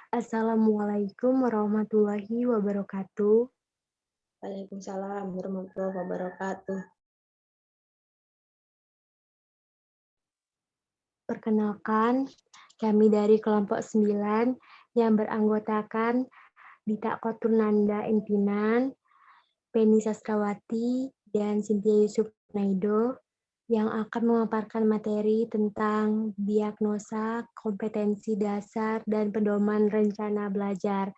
Assalamualaikum warahmatullahi wabarakatuh. Waalaikumsalam warahmatullahi wabarakatuh. Perkenalkan, kami dari kelompok 9 yang beranggotakan Dita Koturnanda Intinan, Penny Sastrawati, dan Cynthia Yusuf Naido yang akan memaparkan materi tentang diagnosa kompetensi dasar dan pedoman rencana belajar.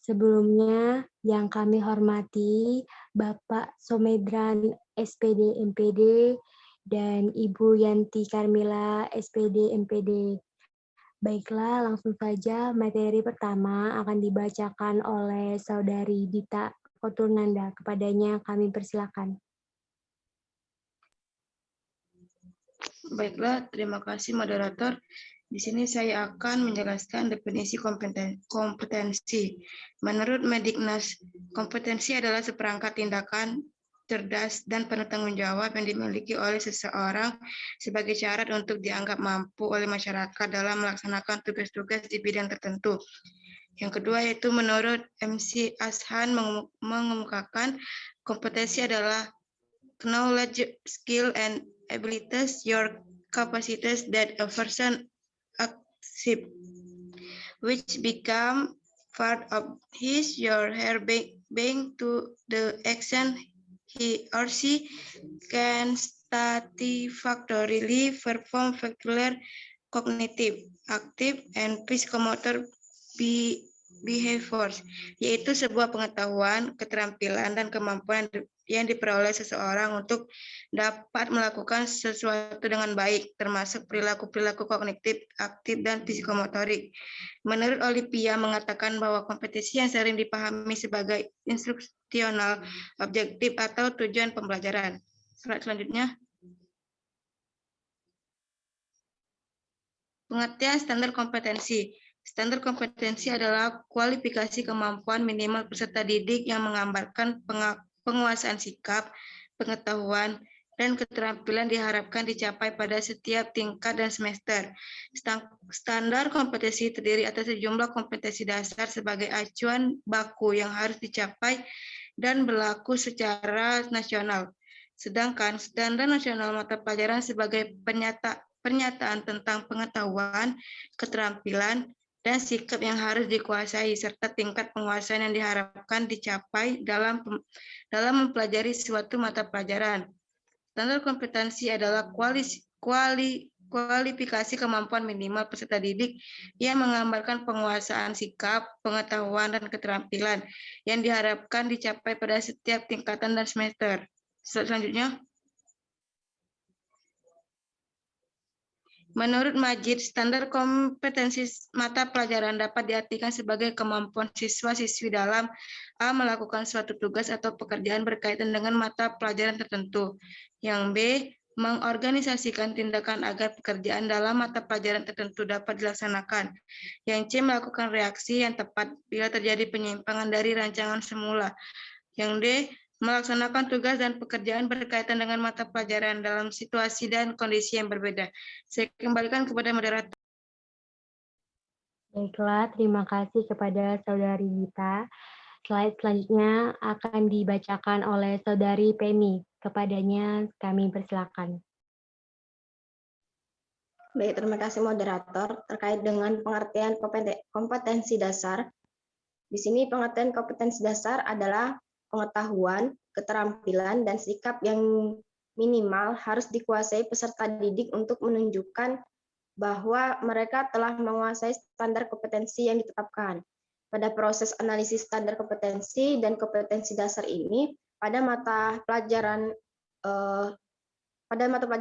Sebelumnya, yang kami hormati Bapak Somedran SPD MPD dan Ibu Yanti Karmila SPD MPD. Baiklah, langsung saja materi pertama akan dibacakan oleh Saudari Dita Koturnanda. Kepadanya kami persilakan. Baiklah, terima kasih moderator. Di sini saya akan menjelaskan definisi kompetensi. Menurut Mediknas, kompetensi adalah seperangkat tindakan cerdas dan penuh tanggung jawab yang dimiliki oleh seseorang sebagai syarat untuk dianggap mampu oleh masyarakat dalam melaksanakan tugas-tugas di bidang tertentu. Yang kedua yaitu menurut MC Ashan mengemukakan kompetensi adalah knowledge, skill, and abilities, your capacities that a person accepts, which become part of his, your, her being to the action he or she can satisfactorily perform particular cognitive, active, and psychomotor behaviors, yaitu sebuah pengetahuan, keterampilan, dan kemampuan yang diperoleh seseorang untuk dapat melakukan sesuatu dengan baik, termasuk perilaku-perilaku kognitif, aktif, dan psikomotorik. Menurut Olivia mengatakan bahwa kompetisi yang sering dipahami sebagai instruksional, objektif, atau tujuan pembelajaran. Slide selanjutnya. Pengertian standar kompetensi. Standar kompetensi adalah kualifikasi kemampuan minimal peserta didik yang menggambarkan penguasaan sikap, pengetahuan, dan keterampilan diharapkan dicapai pada setiap tingkat dan semester. Standar kompetensi terdiri atas sejumlah kompetensi dasar sebagai acuan baku yang harus dicapai dan berlaku secara nasional. Sedangkan standar nasional mata pelajaran sebagai pernyataan tentang pengetahuan, keterampilan, dan sikap yang harus dikuasai, serta tingkat penguasaan yang diharapkan dicapai dalam mempelajari suatu mata pelajaran. Standar kompetensi adalah kualifikasi kemampuan minimal peserta didik yang menggambarkan penguasaan sikap, pengetahuan, dan keterampilan yang diharapkan dicapai pada setiap tingkatan dan semester. Selanjutnya. Menurut Majid, standar kompetensi mata pelajaran dapat diartikan sebagai kemampuan siswa-siswi dalam A. melakukan suatu tugas atau pekerjaan berkaitan dengan mata pelajaran tertentu. Yang B. mengorganisasikan tindakan agar pekerjaan dalam mata pelajaran tertentu dapat dilaksanakan. Yang C. melakukan reaksi yang tepat bila terjadi penyimpangan dari rancangan semula. Yang D. melaksanakan tugas dan pekerjaan berkaitan dengan mata pelajaran dalam situasi dan kondisi yang berbeda. Saya kembalikan kepada moderator. Baiklah, terima kasih kepada Saudari Dita. Slide selanjutnya akan dibacakan oleh Saudari Penny. Kepadanya kami persilakan. Baik, terima kasih moderator. Terkait dengan pengertian kompetensi dasar, di sini pengertian kompetensi dasar adalah pengetahuan, keterampilan, dan sikap yang minimal harus dikuasai peserta didik untuk menunjukkan bahwa mereka telah menguasai standar kompetensi yang ditetapkan. Pada proses analisis standar kompetensi dan kompetensi dasar ini, pada mata pelajaran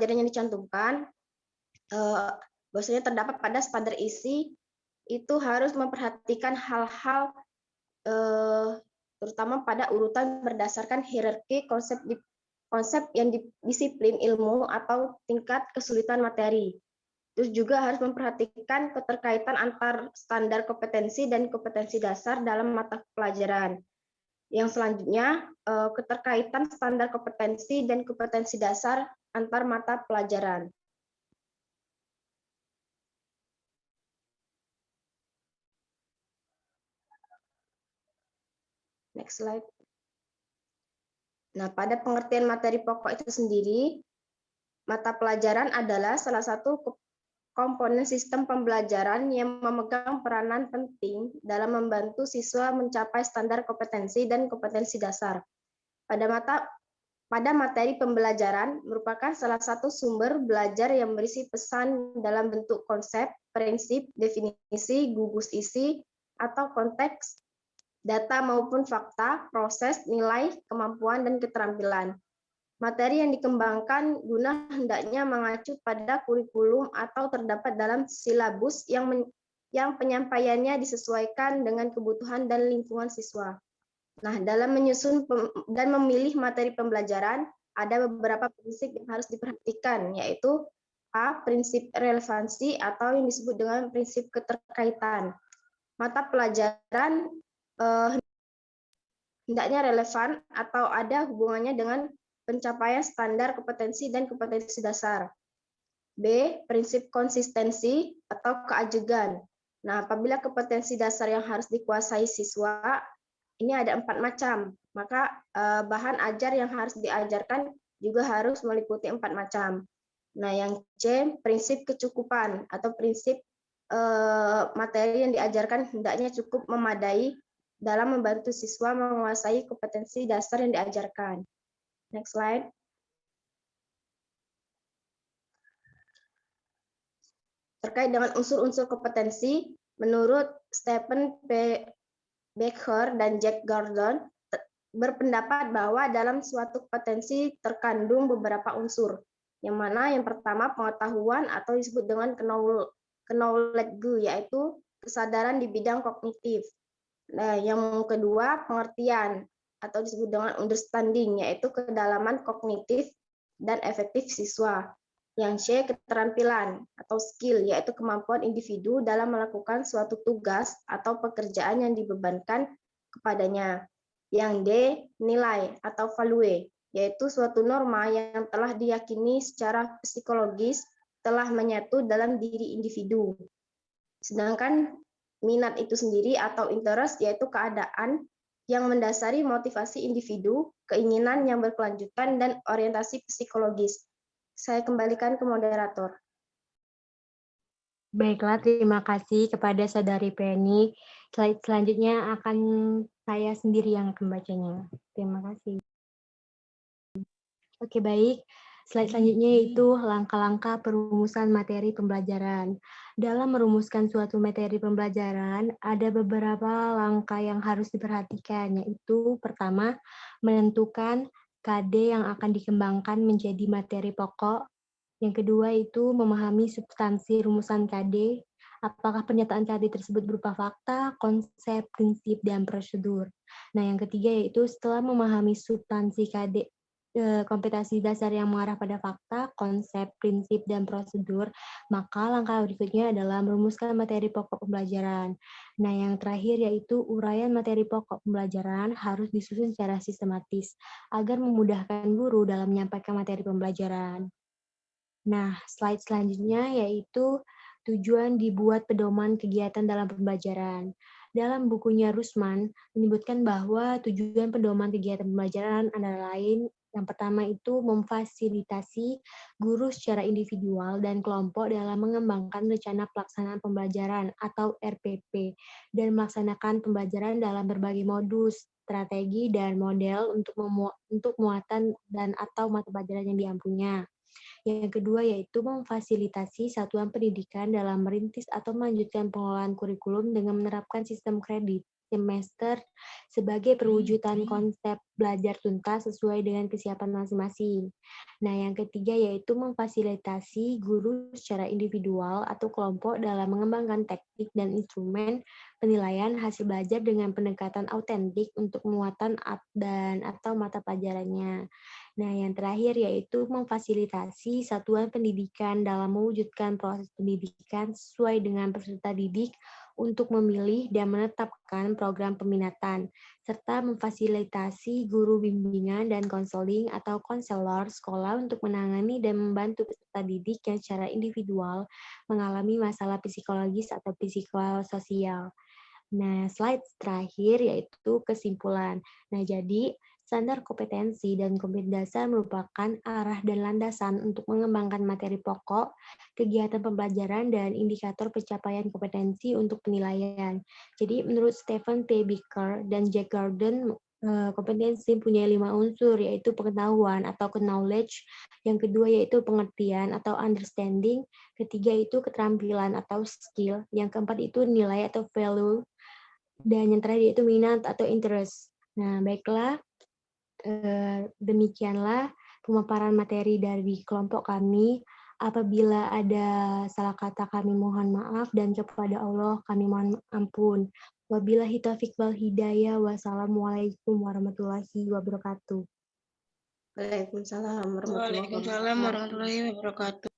yang dicantumkan, bahwasanya terdapat pada standar isi itu harus memperhatikan hal-hal terutama pada urutan berdasarkan hierarki konsep yang disiplin ilmu atau tingkat kesulitan materi. Terus juga harus memperhatikan keterkaitan antar standar kompetensi dan kompetensi dasar dalam mata pelajaran. Yang selanjutnya, keterkaitan standar kompetensi dan kompetensi dasar antar mata pelajaran. Next slide. Nah, pada pengertian materi pokok itu sendiri, mata pelajaran adalah salah satu komponen sistem pembelajaran yang memegang peranan penting dalam membantu siswa mencapai standar kompetensi dan kompetensi dasar. Pada materi pembelajaran merupakan salah satu sumber belajar yang berisi pesan dalam bentuk konsep, prinsip, definisi, gugus isi, atau konteks, data maupun fakta, proses, nilai, kemampuan, dan keterampilan. Materi yang dikembangkan guna hendaknya mengacu pada kurikulum atau terdapat dalam silabus yang penyampaiannya disesuaikan dengan kebutuhan dan lingkungan siswa. Nah, dalam menyusun dan memilih materi pembelajaran, ada beberapa prinsip yang harus diperhatikan, yaitu A. Prinsip relevansi atau yang disebut dengan prinsip keterkaitan. Mata pelajaran hendaknya relevan atau ada hubungannya dengan pencapaian standar kompetensi dan kompetensi dasar. B. Prinsip konsistensi atau keajegan. Nah, apabila kompetensi dasar yang harus dikuasai siswa, ini ada 4 macam, maka bahan ajar yang harus diajarkan juga harus meliputi 4 macam. Nah, yang C, prinsip kecukupan atau prinsip materi yang diajarkan hendaknya cukup memadai dalam membantu siswa menguasai kompetensi dasar yang diajarkan. Next slide. Terkait dengan unsur-unsur kompetensi, menurut Stephen P. Becker dan Jack Gordon berpendapat bahwa dalam suatu kompetensi terkandung beberapa unsur, yang mana yang pertama pengetahuan atau disebut dengan knowledge, yaitu kesadaran di bidang kognitif. Nah, yang kedua pengertian atau disebut dengan understanding, yaitu kedalaman kognitif dan efektif siswa. Yang C, keterampilan atau skill, yaitu kemampuan individu dalam melakukan suatu tugas atau pekerjaan yang dibebankan kepadanya. Yang D, nilai atau value, yaitu suatu norma yang telah diyakini secara psikologis telah menyatu dalam diri individu. Sedangkan minat itu sendiri atau interest, yaitu keadaan yang mendasari motivasi individu, keinginan yang berkelanjutan, dan orientasi psikologis. Saya kembalikan ke moderator. Baiklah, terima kasih kepada Saudari Penny. Slide selanjutnya akan saya sendiri yang akan bacanya. Terima kasih. Oke, baik. Slide selanjutnya yaitu langkah-langkah perumusan materi pembelajaran. Dalam merumuskan suatu materi pembelajaran, ada beberapa langkah yang harus diperhatikan, yaitu pertama, menentukan KD yang akan dikembangkan menjadi materi pokok. Yang kedua itu memahami substansi rumusan KD, apakah pernyataan KD tersebut berupa fakta, konsep, prinsip, dan prosedur. Nah, yang ketiga yaitu setelah memahami substansi KD, kompetensi dasar yang mengarah pada fakta, konsep, prinsip, dan prosedur, maka langkah berikutnya adalah merumuskan materi pokok pembelajaran. Nah, yang terakhir yaitu uraian materi pokok pembelajaran harus disusun secara sistematis agar memudahkan guru dalam menyampaikan materi pembelajaran. Nah, slide selanjutnya yaitu tujuan dibuat pedoman kegiatan dalam pembelajaran. Dalam bukunya Rusman menyebutkan bahwa tujuan pedoman kegiatan pembelajaran antara lain yang pertama itu memfasilitasi guru secara individual dan kelompok dalam mengembangkan rencana pelaksanaan pembelajaran atau RPP dan melaksanakan pembelajaran dalam berbagai modus, strategi, dan model untuk muatan dan atau mata pelajaran yang diampunya. Yang kedua yaitu memfasilitasi satuan pendidikan dalam merintis atau melanjutkan pengelolaan kurikulum dengan menerapkan sistem kredit semester sebagai perwujudan konsep belajar tuntas sesuai dengan kesiapan masing-masing. Nah, yang ketiga yaitu memfasilitasi guru secara individual atau kelompok dalam mengembangkan teknik dan instrumen penilaian hasil belajar dengan pendekatan autentik untuk muatan dan atau mata pelajarannya. Nah, yang terakhir yaitu memfasilitasi satuan pendidikan dalam mewujudkan proses pendidikan sesuai dengan peserta didik untuk memilih dan menetapkan program peminatan, serta memfasilitasi guru bimbingan dan konseling atau konselor sekolah untuk menangani dan membantu peserta didik yang secara individual mengalami masalah psikologis atau psikososial. Nah, slide terakhir yaitu kesimpulan. Nah, jadi standar kompetensi dan kompetensi dasar merupakan arah dan landasan untuk mengembangkan materi pokok, kegiatan pembelajaran, dan indikator pencapaian kompetensi untuk penilaian. Jadi, menurut Stephen P. Baker dan Jack Gordon, kompetensi punya 5 unsur, yaitu pengetahuan atau knowledge, yang kedua yaitu pengertian atau understanding, ketiga itu keterampilan atau skill, yang keempat itu nilai atau value, dan yang terakhir itu minat atau interest. Nah, baiklah, demikianlah pemaparan materi dari kelompok kami. Apabila ada salah kata kami mohon maaf dan kepada Allah kami mohon ampun. Wabillahi taufiq wal hidayah. Wassalamualaikum warahmatullahi wabarakatuh. Waalaikumsalam warahmatullahi Waalaikumsalam wabarakatuh. warahmatullahi wabarakatuh.